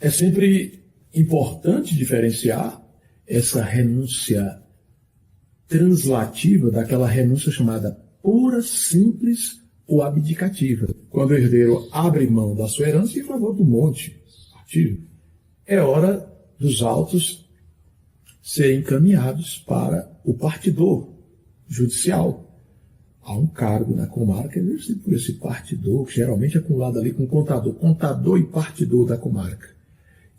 É sempre importante diferenciar essa renúncia translativa daquela renúncia chamada pura, simples ou abdicativa. Quando o herdeiro abre mão da sua herança em favor do monte, partilha, é hora dos autos serem encaminhados para o partidor judicial. Há um cargo na comarca exercido por esse partidor, que geralmente é acumulado ali com contador e partidor da comarca.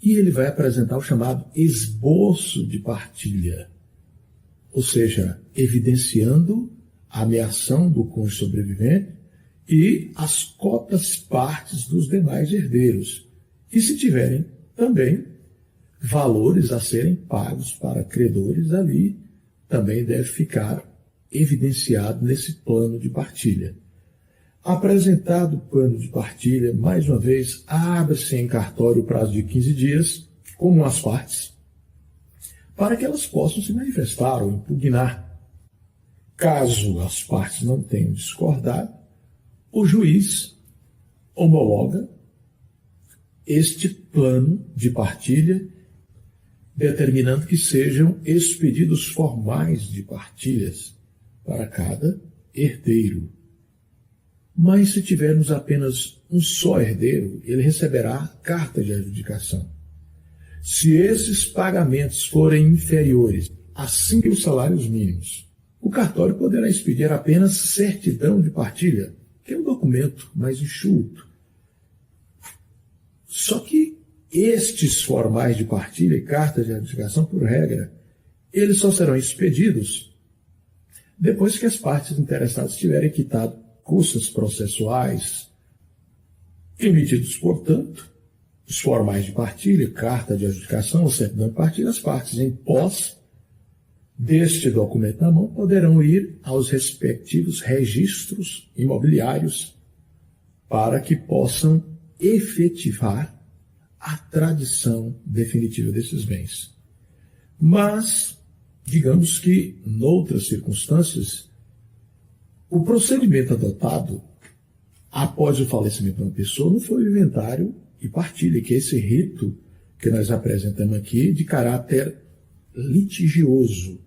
E ele vai apresentar o chamado esboço de partilha, ou seja, evidenciando a ameação do cônjuge sobrevivente e as cotas partes dos demais herdeiros. E se tiverem também valores a serem pagos para credores, ali também deve ficar evidenciado nesse plano de partilha. Apresentado o plano de partilha, mais uma vez, abre-se em cartório o prazo de 15 dias, como as partes, para que elas possam se manifestar ou impugnar. Caso as partes não tenham discordado, o juiz homologa este plano de partilha, determinando que sejam expedidos formais de partilhas para cada herdeiro. Mas se tivermos apenas um só herdeiro, ele receberá carta de adjudicação. Se esses pagamentos forem inferiores a 5 salários mínimos, o cartório poderá expedir apenas certidão de partilha, que é um documento mais enxuto. Só que estes formais de partilha e cartas de adjudicação, por regra, eles só serão expedidos depois que as partes interessadas tiverem quitado custas processuais emitidos, portanto, os formais de partilha, carta de adjudicação ou certidão de partilha, as partes em posse deste documento na mão poderão ir aos respectivos registros imobiliários para que possam efetivar a tradição definitiva desses bens. Mas, digamos que, noutras circunstâncias, o procedimento adotado após o falecimento de uma pessoa não foi o inventário e partilha, que é esse rito que nós apresentamos aqui de caráter litigioso,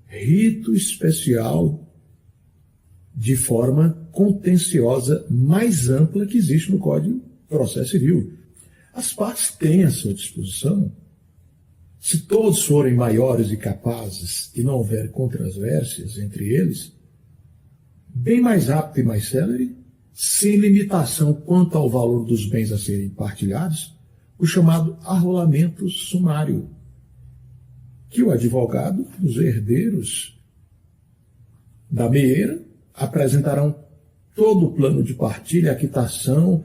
rito especial de forma contenciosa mais ampla que existe no Código de Processo Civil. As partes têm à sua disposição, se todos forem maiores e capazes e não houver controvérsias entre eles, bem mais rápido e mais célere, sem limitação quanto ao valor dos bens a serem partilhados, o chamado arrolamento sumário, que o advogado, os herdeiros da meieira, apresentarão todo o plano de partilha, a quitação,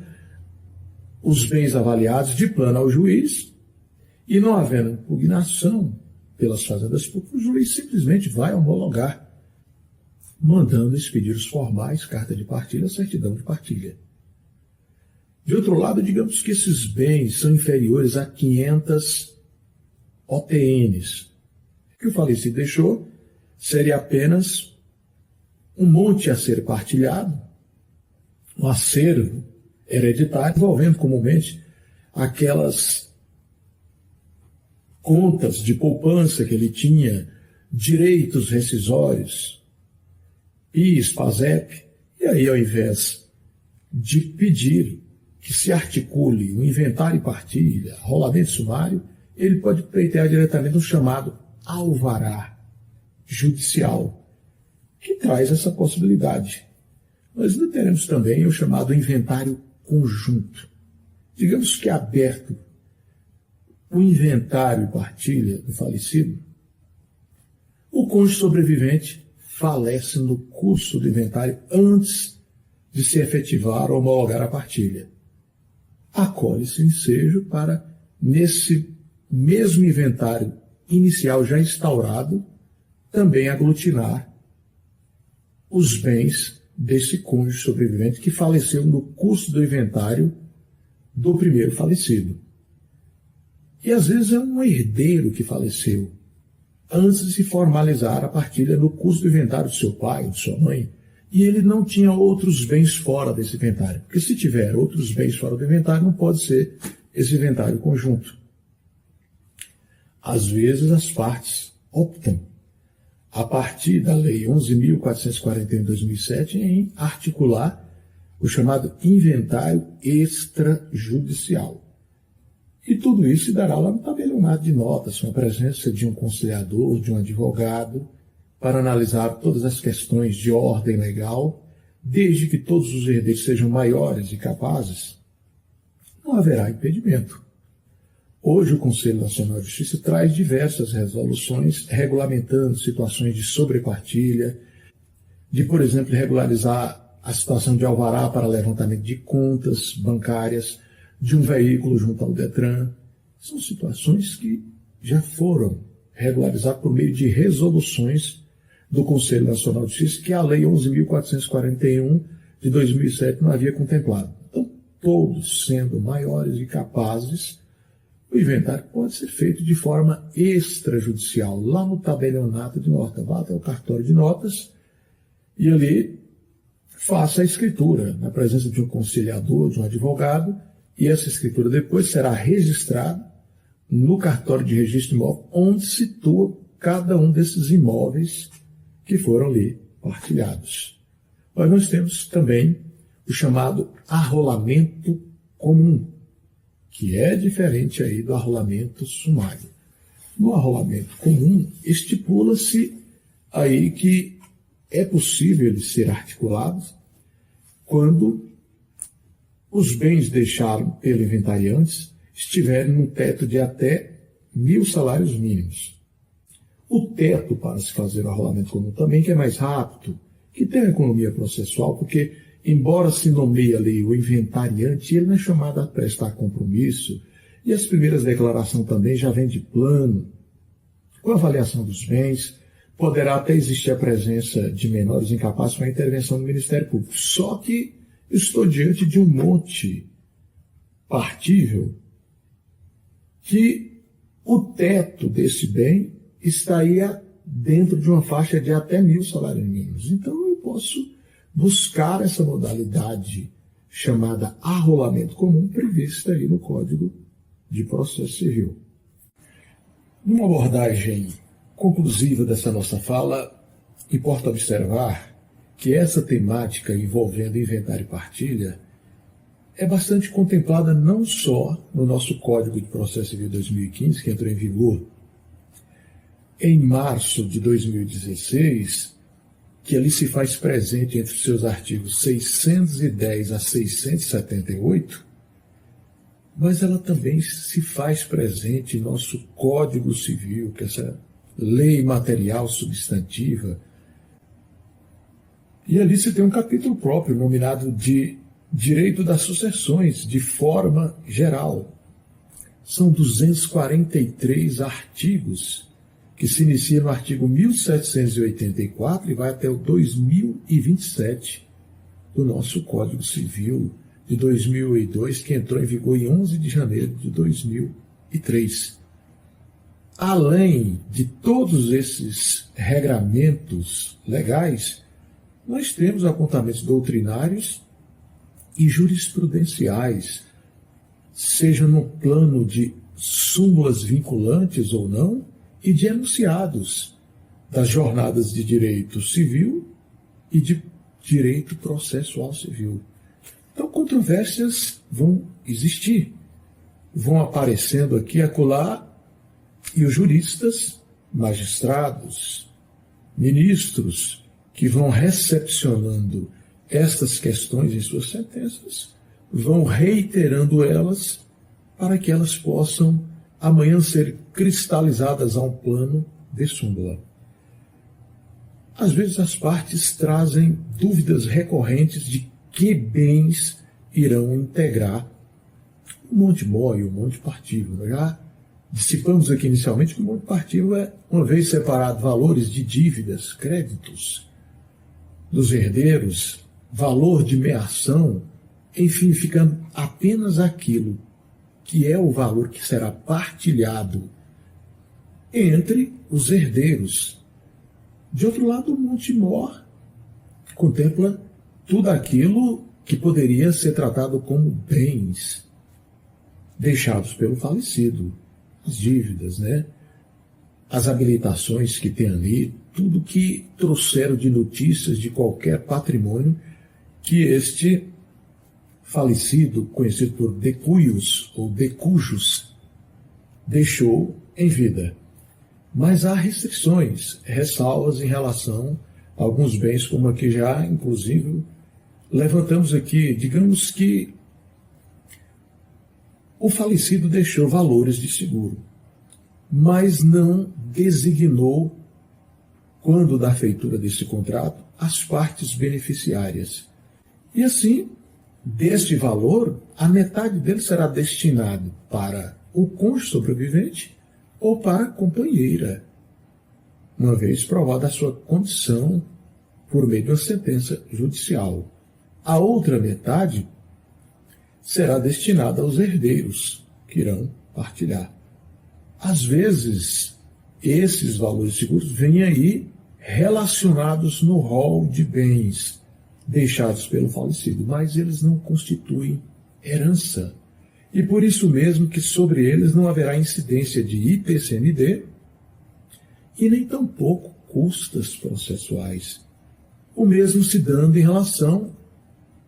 os bens avaliados de plano ao juiz, e não havendo impugnação pelas fazendas públicas, o juiz simplesmente vai homologar, mandando expedir os formais, carta de partilha, certidão de partilha. De outro lado, digamos que esses bens são inferiores a 500 OTNs. O que o falecido deixou seria apenas um monte a ser partilhado, um acervo hereditário, envolvendo comumente aquelas contas de poupança que ele tinha, direitos rescisórios, PIS, PASEP, e aí, ao invés de pedir que se articule o inventário e partilha, rolamento sumário, ele pode pleitear diretamente o chamado alvará judicial, que traz essa possibilidade. Nós ainda teremos também o chamado inventário conjunto. Digamos que é aberto o inventário e partilha do falecido, o cônjuge sobrevivente falece no curso do inventário antes de se efetivar ou homologar a partilha. Acolhe-se ensejo para, nesse mesmo inventário inicial já instaurado, também aglutinar os bens desse cônjuge sobrevivente que faleceu no curso do inventário do primeiro falecido. E às vezes é um herdeiro que faleceu antes de se formalizar a partilha no curso do inventário do seu pai ou de sua mãe, e ele não tinha outros bens fora desse inventário. Porque se tiver outros bens fora do inventário, não pode ser esse inventário conjunto. Às vezes as partes optam, a partir da Lei 11.441 de 2007, em articular o chamado inventário extrajudicial. E tudo isso se dará lá no tabelionato de notas, com a presença de um conciliador, de um advogado, para analisar todas as questões de ordem legal, desde que todos os herdeiros sejam maiores e capazes, não haverá impedimento. Hoje o Conselho Nacional de Justiça traz diversas resoluções regulamentando situações de sobrepartilha, de, por exemplo, regularizar a situação de alvará para levantamento de contas bancárias de um veículo junto ao Detran. São situações que já foram regularizadas por meio de resoluções do Conselho Nacional de Justiça, que a Lei 11.441 de 2007 não havia contemplado. Então, todos sendo maiores e capazes, o inventário pode ser feito de forma extrajudicial, lá no tabelionato de nota. Vá até o cartório de notas e ali faça a escritura, na presença de um conciliador, de um advogado, e essa escritura depois será registrada no cartório de registro imóvel, onde situa cada um desses imóveis que foram ali partilhados. Mas nós temos também o chamado arrolamento comum, que é diferente aí do arrolamento sumário. No arrolamento comum, estipula-se aí que é possível ele ser articulado quando os bens deixados pelo inventariante estiverem num teto de até 1.000 salários mínimos. O teto para se fazer o arrolamento comum também, que é mais rápido, que tem a economia processual, porque, embora se nomeie ali o inventariante, ele não é chamado a prestar compromisso, e as primeiras declarações também já vêm de plano, com a avaliação dos bens, poderá até existir a presença de menores incapazes com a intervenção do Ministério Público. Só que eu estou diante de um monte partível que o teto desse bem estaria dentro de uma faixa de até 1.000 salários mínimos. Então eu posso buscar essa modalidade chamada arrolamento comum prevista aí no Código de Processo Civil. Numa abordagem conclusiva dessa nossa fala, importa observar que essa temática envolvendo inventário e partilha é bastante contemplada não só no nosso Código de Processo Civil 2015, que entrou em vigor em março de 2016, que ali se faz presente entre os seus artigos 610 a 678, mas ela também se faz presente em nosso Código Civil, que é essa lei material substantiva. E ali se tem um capítulo próprio, nominado de Direito das Sucessões, de forma geral. São 243 artigos, que se inicia no artigo 1784 e vai até o 2027 do nosso Código Civil de 2002, que entrou em vigor em 11 de janeiro de 2003. Além de todos esses regramentos legais, nós temos apontamentos doutrinários e jurisprudenciais, seja no plano de súmulas vinculantes ou não, e de enunciados das jornadas de direito civil e de direito processual civil. Então, controvérsias vão existir, vão aparecendo aqui e acolá, e os juristas, magistrados, ministros, que vão recepcionando estas questões em suas sentenças, vão reiterando elas para que elas possam amanhã ser cristalizadas a um plano de súmula. Às vezes as partes trazem dúvidas recorrentes de que bens irão integrar o monte mó e o monte partível. Já dissipamos aqui inicialmente que o monte partível é, uma vez separado valores de dívidas, créditos dos herdeiros, valor de meação, enfim, ficando apenas aquilo que é o valor que será partilhado entre os herdeiros. De outro lado, o monte mor contempla tudo aquilo que poderia ser tratado como bens deixados pelo falecido, as dívidas, né? as habilitações que tem ali, tudo que trouxeram de notícias de qualquer patrimônio que este falecido, conhecido por decuios ou decujos, deixou em vida. Mas há restrições, ressalvas em relação a alguns bens, como aqui já, inclusive, levantamos aqui. Digamos que o falecido deixou valores de seguro, mas não designou, quando da feitura desse contrato, as partes beneficiárias. E assim, deste valor, a metade dele será destinado para o cônjuge sobrevivente ou para a companheira, uma vez provada a sua condição por meio de uma sentença judicial. A outra metade será destinada aos herdeiros, que irão partilhar. Às vezes, esses valores seguros vêm aí relacionados no rol de bens deixados pelo falecido, mas eles não constituem herança. E por isso mesmo que sobre eles não haverá incidência de ITCMD e nem tampouco custas processuais. O mesmo se dando em relação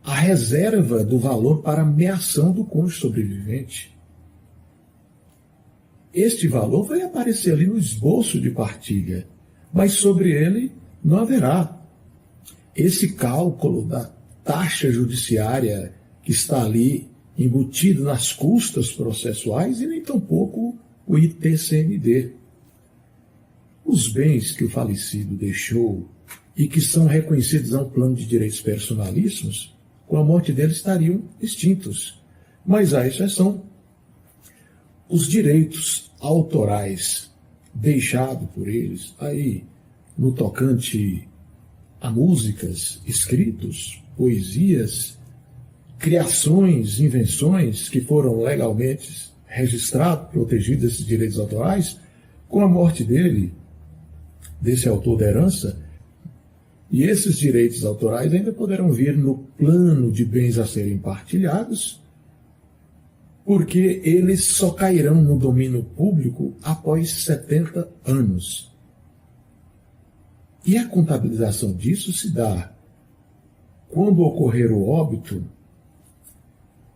à reserva do valor para a meação do cônjuge sobrevivente. Este valor vai aparecer ali no esboço de partilha, mas sobre ele não haverá esse cálculo da taxa judiciária que está ali embutido nas custas processuais e nem tampouco o ITCMD. Os bens que o falecido deixou e que são reconhecidos a um plano de direitos personalíssimos, com a morte dele estariam extintos. Mas há exceção. Os direitos autorais deixados por eles, aí no tocante a músicas, escritos, poesias, criações, invenções que foram legalmente registrados, protegidos esses direitos autorais, com a morte dele, desse autor da herança, e esses direitos autorais ainda poderão vir no plano de bens a serem partilhados, porque eles só cairão no domínio público após 70 anos. E a contabilização disso se dá quando ocorrer o óbito.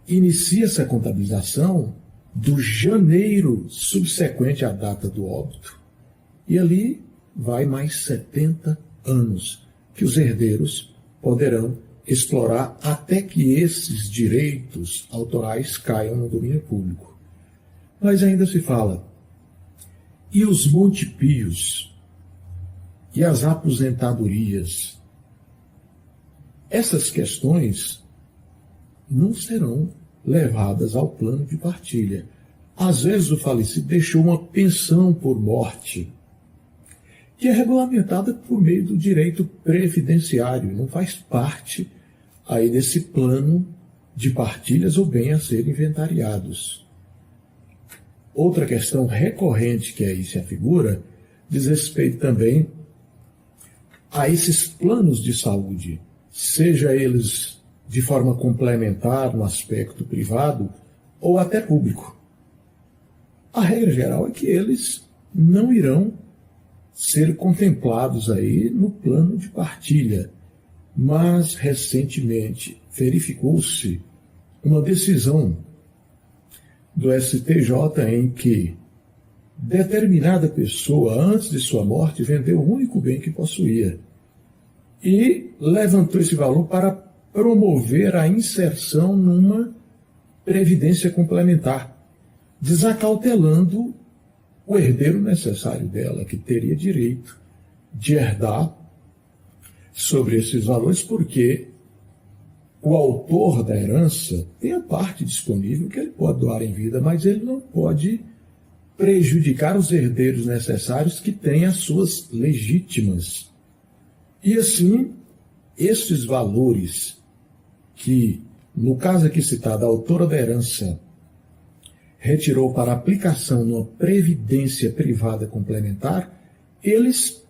Inicia-se a contabilização do janeiro subsequente à data do óbito. E ali vai mais 70 anos que os herdeiros poderão explorar até que esses direitos autorais caiam no domínio público. Mas ainda se fala, e os montipios? E as aposentadorias? Essas questões não serão levadas ao plano de partilha. Às vezes o falecido deixou uma pensão por morte, que é regulamentada por meio do direito previdenciário, não faz parte aí desse plano de partilhas ou bem a serem inventariados. Outra questão recorrente que aí se afigura diz respeito também a esses planos de saúde, seja eles de forma complementar no aspecto privado ou até público. A regra geral é que eles não irão ser contemplados aí no plano de partilha, mas recentemente verificou-se uma decisão do STJ em que determinada pessoa, antes de sua morte, vendeu o único bem que possuía e levantou esse valor para promover a inserção numa previdência complementar, desacautelando o herdeiro necessário dela, que teria direito de herdar sobre esses valores, porque o autor da herança tem a parte disponível que ele pode doar em vida, mas ele não pode prejudicar os herdeiros necessários que têm as suas legítimas. E assim, esses valores que, no caso aqui citado, a autora da herança retirou para aplicação numa previdência privada complementar, eles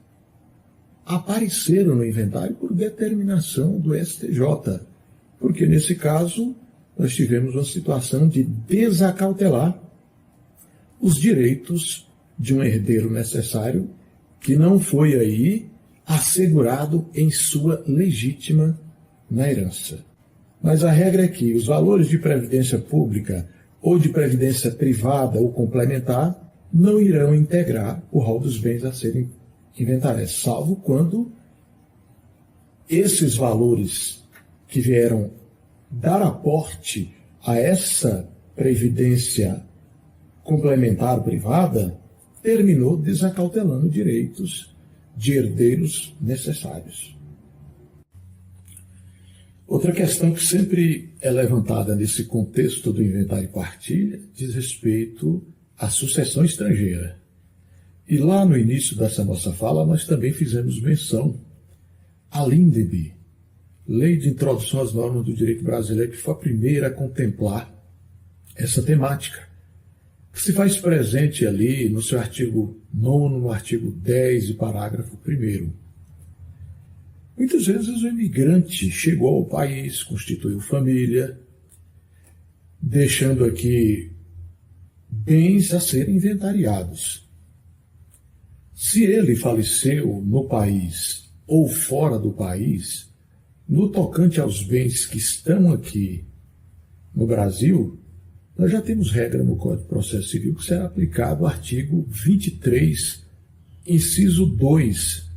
apareceram no inventário por determinação do STJ, porque nesse caso nós tivemos uma situação de desacautelar os direitos de um herdeiro necessário que não foi aí assegurado em sua legítima na herança. Mas a regra é que os valores de previdência pública ou de previdência privada ou complementar não irão integrar o rol dos bens a serem inventariados, salvo quando esses valores que vieram dar aporte a essa previdência complementar privada terminou desacautelando direitos de herdeiros necessários. Outra questão que sempre é levantada nesse contexto do inventário e partilha diz respeito à sucessão estrangeira. E lá no início dessa nossa fala nós também fizemos menção à LINDB, Lei de Introdução às Normas do Direito Brasileiro, que foi a primeira a contemplar essa temática, que se faz presente ali no seu artigo 9º, no artigo 10 e parágrafo 1º. Muitas vezes o imigrante chegou ao país, constituiu família, deixando aqui bens a serem inventariados. Se ele faleceu no país ou fora do país, no tocante aos bens que estão aqui no Brasil, nós já temos regra no Código de Processo Civil que será aplicado o artigo 23, inciso 2,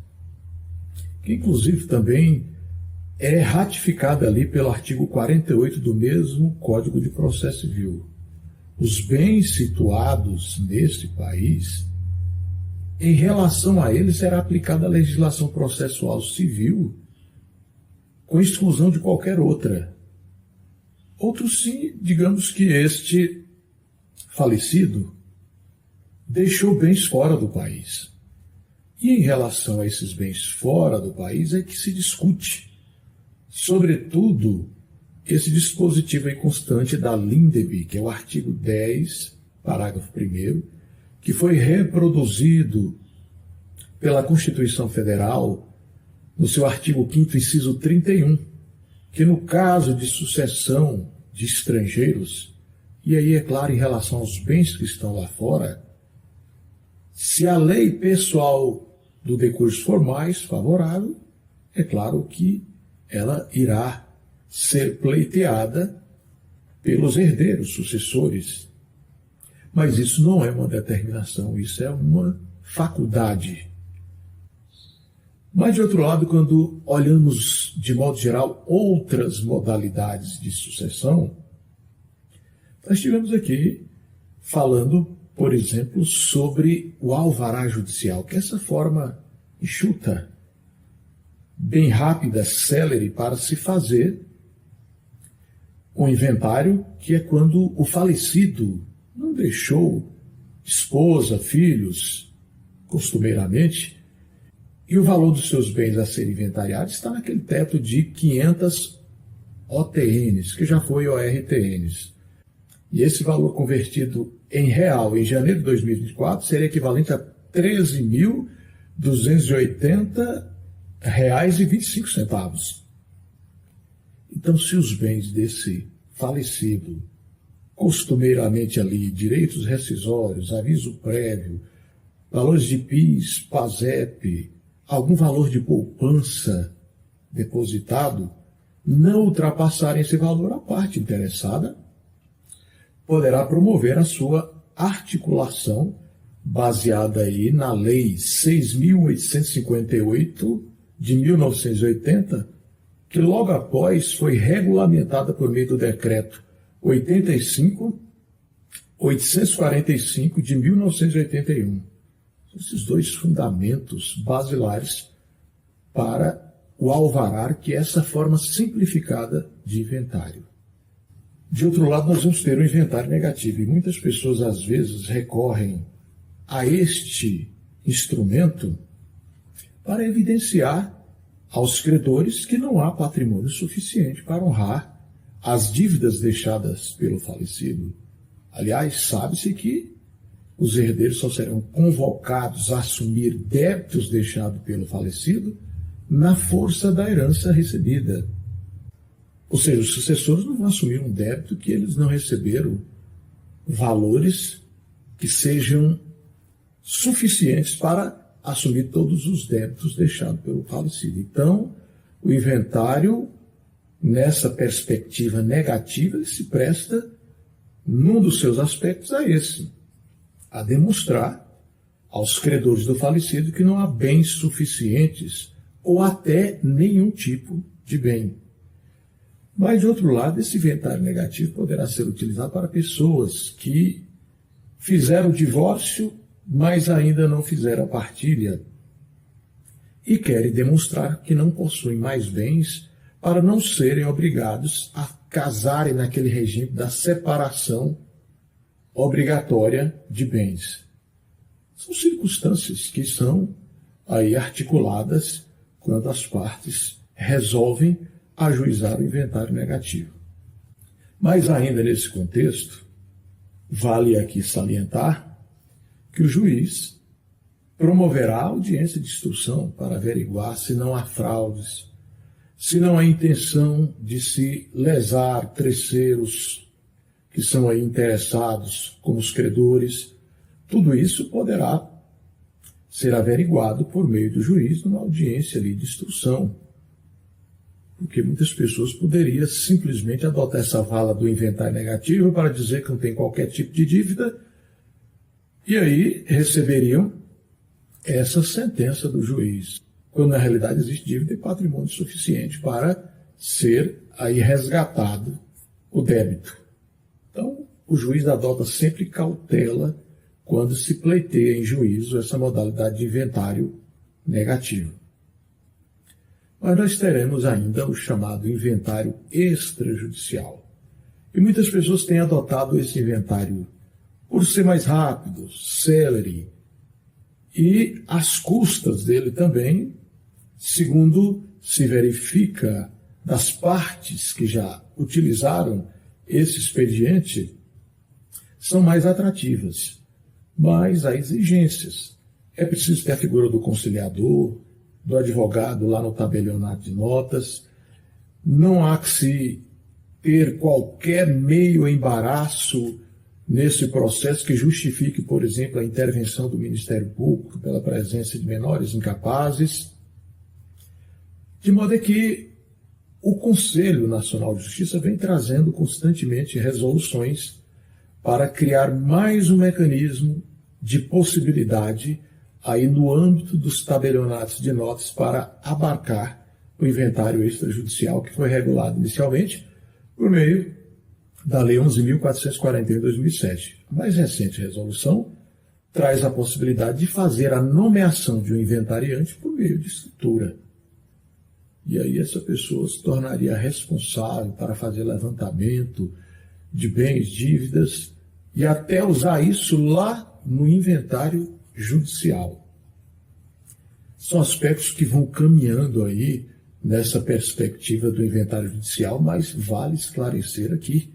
que inclusive também é ratificada ali pelo artigo 48 do mesmo Código de Processo Civil. Os bens situados neste país, em relação a eles será aplicada a legislação processual civil, com exclusão de qualquer outra. Outro sim, digamos que este falecido deixou bens fora do país. E em relação a esses bens fora do país é que se discute, sobretudo, esse dispositivo aí constante da LINDB, que é o artigo 10, parágrafo 1º, que foi reproduzido pela Constituição Federal no seu artigo 5º, inciso 31, que no caso de sucessão de estrangeiros, e aí é claro em relação aos bens que estão lá fora, se a lei pessoal do decurso for mais favorável, é claro que ela irá ser pleiteada pelos herdeiros, sucessores. Mas isso não é uma determinação, isso é uma faculdade. Mas, de outro lado, quando olhamos, de modo geral, outras modalidades de sucessão, nós estivemos aqui falando, por exemplo, sobre o alvará judicial, que é essa forma enxuta, bem rápida, célere, para se fazer um inventário, que é quando o falecido não deixou esposa, filhos, costumeiramente, e o valor dos seus bens a ser inventariados está naquele teto de 500 OTNs, que já foi ORTNs. E esse valor convertido em real em janeiro de 2024 seria equivalente a R$ 13.280,25. Então, se os bens desse falecido, costumeiramente ali, direitos rescisórios, aviso prévio, valores de PIS, PASEP, algum valor de poupança depositado, não ultrapassarem esse valor, a parte interessada poderá promover a sua articulação, baseada aí na Lei 6.858 de 1980, que logo após foi regulamentada por meio do Decreto 85.845 de 1981. Esses dois fundamentos basilares para o alvará, que é essa forma simplificada de inventário. De outro lado, nós vamos ter um inventário negativo, e muitas pessoas, às vezes, recorrem a este instrumento para evidenciar aos credores que não há patrimônio suficiente para honrar as dívidas deixadas pelo falecido. Aliás, sabe-se que os herdeiros só serão convocados a assumir débitos deixados pelo falecido na força da herança recebida. Ou seja, os sucessores não vão assumir um débito que eles não receberam valores que sejam suficientes para assumir todos os débitos deixados pelo falecido. Então, o inventário, nessa perspectiva negativa, ele se presta, num dos seus aspectos, a demonstrar aos credores do falecido que não há bens suficientes ou até nenhum tipo de bem. Mas, de outro lado, esse inventário negativo poderá ser utilizado para pessoas que fizeram o divórcio, mas ainda não fizeram a partilha e querem demonstrar que não possuem mais bens para não serem obrigados a casarem naquele regime da separação obrigatória de bens. São circunstâncias que são aí articuladas quando as partes resolvem ajuizar o inventário negativo. Mas ainda nesse contexto, vale aqui salientar que o juiz promoverá audiência de instrução para averiguar se não há fraudes, se não há intenção de se lesar terceiros que são aí interessados como os credores. Tudo isso poderá ser averiguado por meio do juiz numa audiência ali de instrução, porque muitas pessoas poderiam simplesmente adotar essa vala do inventário negativo para dizer que não tem qualquer tipo de dívida e aí receberiam essa sentença do juiz, quando na realidade existe dívida e patrimônio suficiente para ser aí resgatado o débito. Então, o juiz adota sempre cautela quando se pleiteia em juízo essa modalidade de inventário negativo. Mas nós teremos ainda o chamado inventário extrajudicial. E muitas pessoas têm adotado esse inventário por ser mais rápido, célere, e às custas dele também, segundo se verifica das partes que já utilizaram esse expediente, são mais atrativas. Mas há exigências. É preciso ter a figura do conciliador, do advogado lá no tabelionato de notas. Não há que se ter qualquer meio embaraço nesse processo que justifique, por exemplo, a intervenção do Ministério Público pela presença de menores incapazes. De modo que o Conselho Nacional de Justiça vem trazendo constantemente resoluções para criar mais um mecanismo de possibilidade aí no âmbito dos tabelionatos de notas para abarcar o inventário extrajudicial que foi regulado inicialmente por meio da Lei 11.441 de 2007. A mais recente resolução traz a possibilidade de fazer a nomeação de um inventariante por meio de escritura. E aí essa pessoa se tornaria responsável para fazer levantamento de bens, dívidas, e até usar isso lá no inventário judicial. São aspectos que vão caminhando aí nessa perspectiva do inventário judicial, mas vale esclarecer aqui.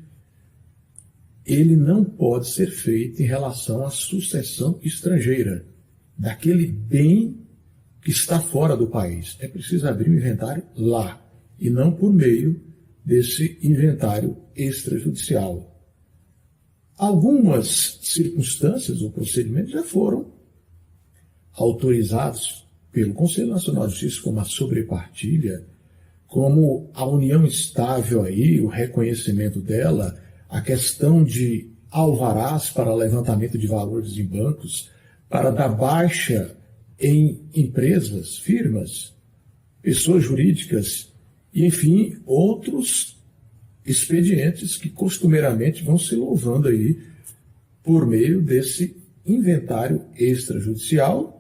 Ele não pode ser feito em relação à sucessão estrangeira, daquele bem que está fora do país. É preciso abrir o inventário lá, e não por meio desse inventário extrajudicial. Algumas circunstâncias ou procedimentos já foram autorizados pelo Conselho Nacional de Justiça, como a sobrepartilha, como a união estável aí, o reconhecimento dela, a questão de alvarás para levantamento de valores em bancos, para dar baixa em empresas, firmas, pessoas jurídicas e, enfim, outros expedientes que costumeiramente vão se louvando aí por meio desse inventário extrajudicial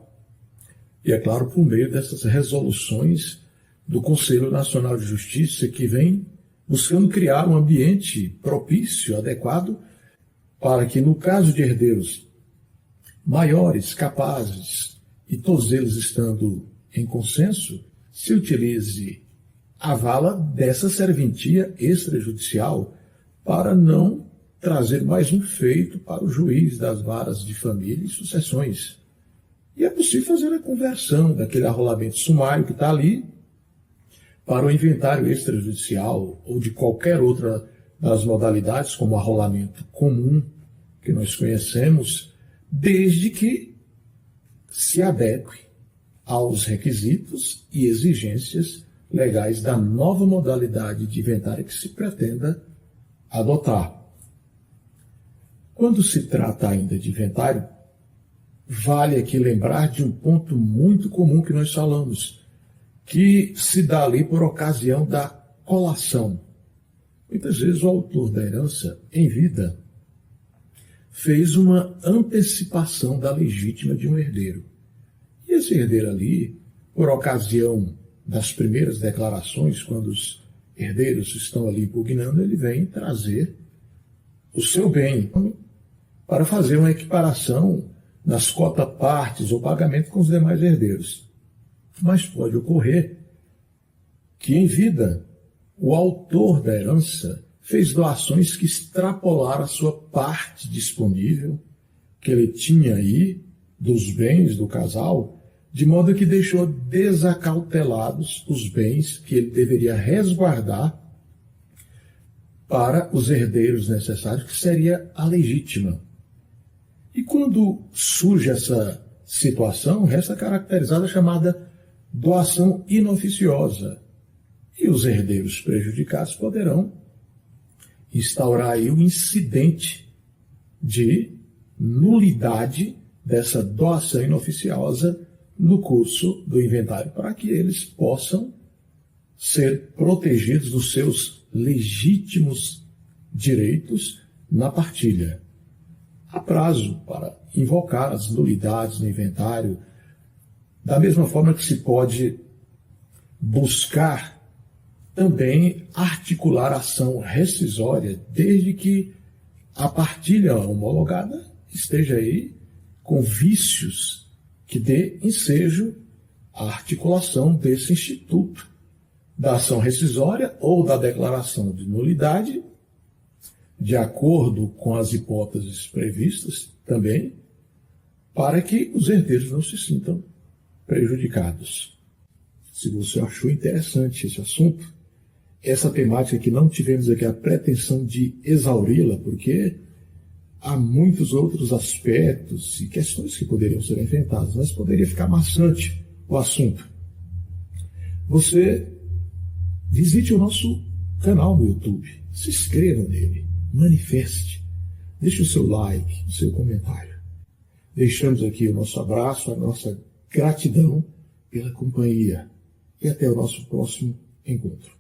e, é claro, por meio dessas resoluções do Conselho Nacional de Justiça que vem buscando criar um ambiente propício, adequado, para que, no caso de herdeiros maiores, capazes, e todos eles estando em consenso, se utilize a vala dessa serventia extrajudicial para não trazer mais um feito para o juiz das varas de família e sucessões. E é possível fazer a conversão daquele arrolamento sumário que está ali para o inventário extrajudicial ou de qualquer outra das modalidades, como o arrolamento comum que nós conhecemos, desde que se adeque aos requisitos e exigências legais da nova modalidade de inventário que se pretenda adotar. Quando se trata ainda de inventário, vale aqui lembrar de um ponto muito comum que nós falamos, que se dá ali por ocasião da colação. Muitas vezes o autor da herança, em vida, fez uma antecipação da legítima de um herdeiro. E esse herdeiro ali, por ocasião das primeiras declarações, quando os herdeiros estão ali impugnando, ele vem trazer o seu bem para fazer uma equiparação nas cotas-partes ou pagamento com os demais herdeiros. Mas pode ocorrer que, em vida, o autor da herança fez doações que extrapolaram a sua parte disponível, que ele tinha aí, dos bens do casal, de modo que deixou desacautelados os bens que ele deveria resguardar para os herdeiros necessários, que seria a legítima. E quando surge essa situação, resta caracterizada a chamada doação inoficiosa. E os herdeiros prejudicados poderão instaurar aí o incidente de nulidade dessa doação inoficiosa no curso do inventário, para que eles possam ser protegidos dos seus legítimos direitos na partilha. Há prazo para invocar as nulidades no inventário, da mesma forma que se pode buscar também articular ação rescisória, desde que a partilha homologada esteja aí com vícios que dê ensejo à articulação desse instituto da ação rescisória ou da declaração de nulidade, de acordo com as hipóteses previstas também, para que os herdeiros não se sintam prejudicados. Se você achou interessante esse assunto, essa temática que não tivemos aqui a pretensão de exauri-la, porque há muitos outros aspectos e questões que poderiam ser enfrentadas, mas poderia ficar maçante o assunto. Você visite o nosso canal no YouTube, se inscreva nele, manifeste, deixe o seu like, o seu comentário. Deixamos aqui o nosso abraço, a nossa gratidão pela companhia e até o nosso próximo encontro.